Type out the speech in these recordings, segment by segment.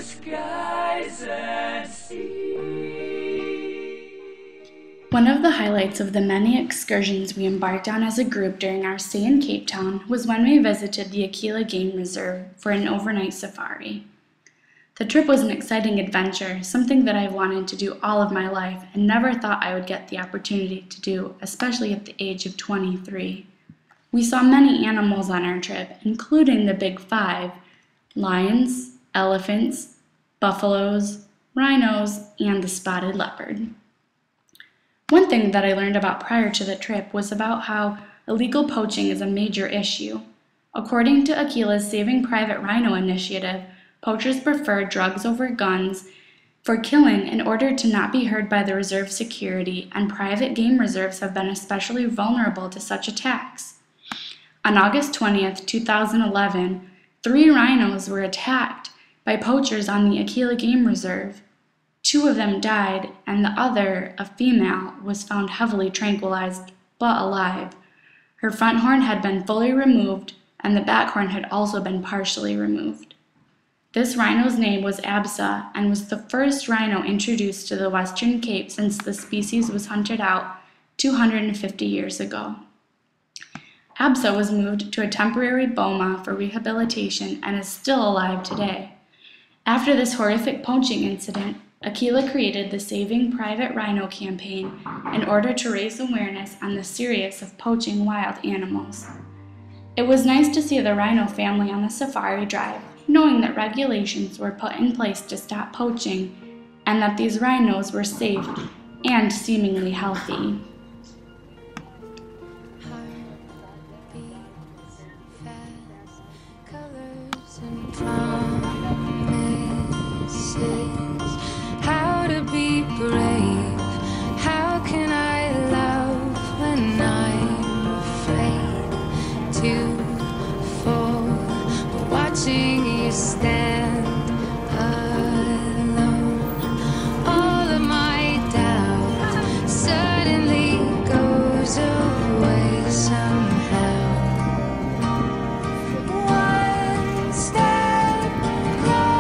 skies and sea. One of the highlights of the many excursions we embarked on as a group during our stay in Cape Town was when we visited the Aquila Game Reserve for an overnight safari. The trip was an exciting adventure, something that I've wanted to do all of my life and never thought I would get the opportunity to do, especially at the age of 23. We saw many animals on our trip, including the big five: lions, elephants, buffaloes, rhinos, and the spotted leopard. One thing that I learned about prior to the trip was about how illegal poaching is a major issue. According to Aquila's Saving Private Rhino initiative, poachers prefer drugs over guns for killing in order to not be heard by the reserve security, and private game reserves have been especially vulnerable to such attacks. On August 20th, 2011, 3 rhinos were attacked by poachers on the Aquila Game Reserve. 2 of them died, and the other, a female, was found heavily tranquilized but alive. Her front horn had been fully removed, and the back horn had also been partially removed. This rhino's name was Absa, and was the first rhino introduced to the Western Cape since the species was hunted out 250 years ago. Absa was moved to a temporary boma for rehabilitation and is still alive today. After this horrific poaching incident, Aquila created the Saving Private Rhino campaign in order to raise awareness on the seriousness of poaching wild animals. It was nice to see the rhino family on the safari drive, knowing that regulations were put in place to stop poaching and that these rhinos were safe and seemingly healthy. Be brave. How can I love when I'm afraid to fall? But watching you stand alone, all of my doubt suddenly goes away somehow. One step closer.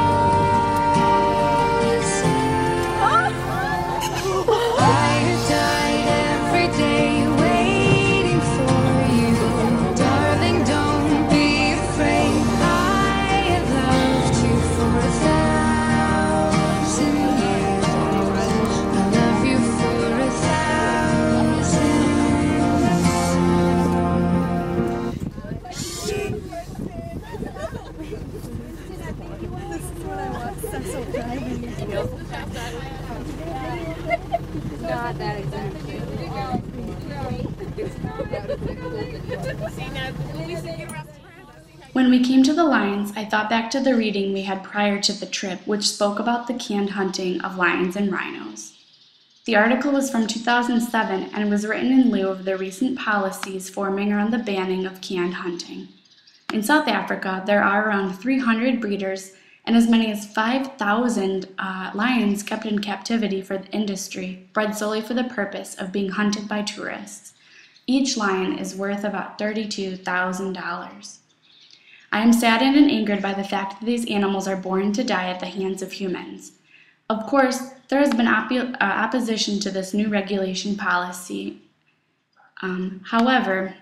Not that exactly. When we came to the lions, I thought back to the reading we had prior to the trip, which spoke about the canned hunting of lions and rhinos. The article was from 2007 and was written in lieu of the recent policies forming around the banning of canned hunting. In South Africa, there are around 300 breeders and as many as 5,000 lions kept in captivity for the industry, bred solely for the purpose of being hunted by tourists. Each lion is worth about $32,000. I am saddened and angered by the fact that these animals are born to die at the hands of humans. Of course, there has been opposition to this new regulation policy. However,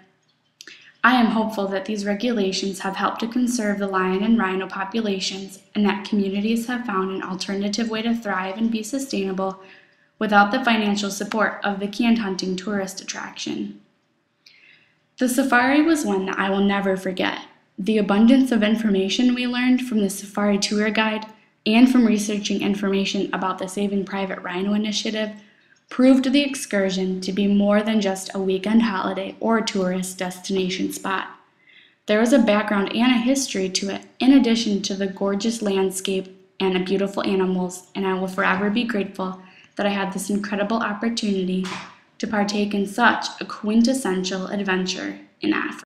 I am hopeful that these regulations have helped to conserve the lion and rhino populations and that communities have found an alternative way to thrive and be sustainable without the financial support of the canned hunting tourist attraction. The safari was one that I will never forget. The abundance of information we learned from the safari tour guide and from researching information about the Saving Private Rhino initiative proved the excursion to be more than just a weekend holiday or tourist destination spot. There was a background and a history to it, in addition to the gorgeous landscape and the beautiful animals, and I will forever be grateful that I had this incredible opportunity to partake in such a quintessential adventure in Africa.